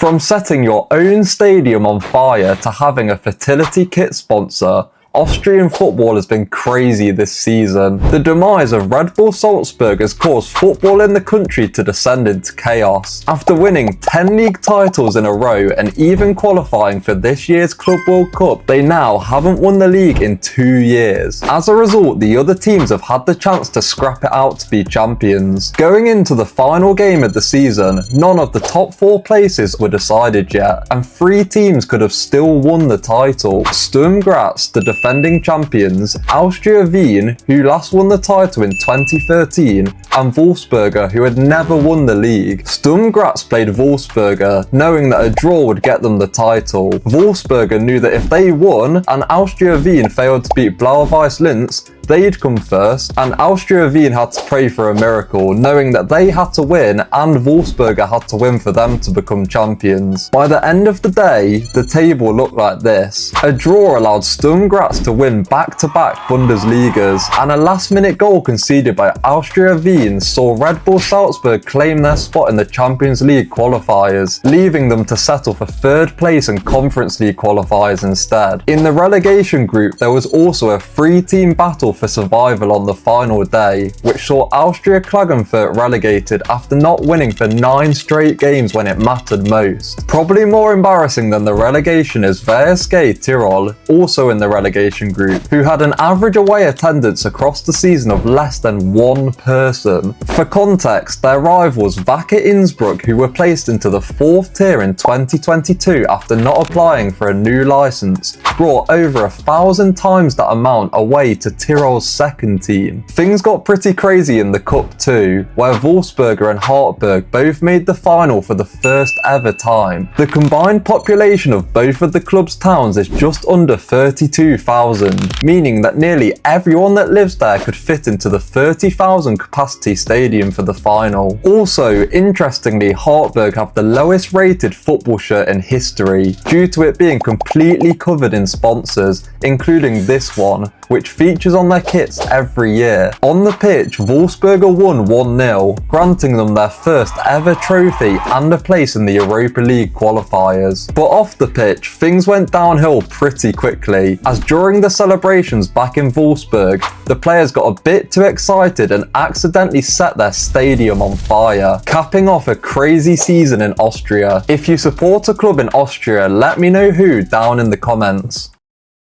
From setting your own stadium on fire to having a fertility kit sponsor, Austrian football has been crazy this season. The demise of Red Bull Salzburg has caused football in the country to descend into chaos. After winning 10 league titles in a row and even qualifying for this year's Club World Cup, they now haven't won the league in 2 years. As a result, the other teams have had the chance to scrap it out to be champions. Going into the final game of the season, none of the top 4 places were decided yet, and 3 teams could have still won the title. Sturm Graz, the defending champions, Austria Wien, who last won the title in 2013, and Wolfsberger, who had never won the league. Sturm Graz played Wolfsberger, knowing that a draw would get them the title. Wolfsberger knew that if they won, and Austria Wien failed to beat Blau-Weiß Linz, they'd come first, and Austria Wien had to pray for a miracle, knowing that they had to win and Wolfsberger had to win for them to become champions. By the end of the day, the table looked like this. A draw allowed Sturm Graz to win back-to-back Bundesligas, and a last-minute goal conceded by Austria Wien saw Red Bull Salzburg claim their spot in the Champions League qualifiers, leaving them to settle for 3rd place in Conference League qualifiers instead. In the relegation group, there was also a 3-team battle for survival on the final day, which saw Austria Klagenfurt relegated after not winning for 9 straight games when it mattered most. Probably more embarrassing than the relegation is VSK Tirol, also in the relegation group, who had an average away attendance across the season of less than 1 person. For context, their rivals Wacker Innsbruck, who were placed into the 4th tier in 2022 after not applying for a new license, brought over 1,000 times that amount away to Tirol's 2nd team. Things got pretty crazy in the cup too, where Wolfsberger and Hartberg both made the final for the first ever time. The combined population of both of the club's towns is just under 32,000, meaning that nearly everyone that lives there could fit into the 30,000 capacity stadium for the final. Also, interestingly, Hartberg have the lowest rated football shirt in history, due to it being completely covered in sponsors, including this one, which features on their kits every year. On the pitch, Wolfsberger won 1-0, granting them their first ever trophy and a place in the Europa League qualifiers. But off the pitch, things went downhill pretty quickly, as during the celebrations back in Wolfsburg, the players got a bit too excited and accidentally set their stadium on fire, capping off a crazy season in Austria. If you support a club in Austria, let me know who down in the comments.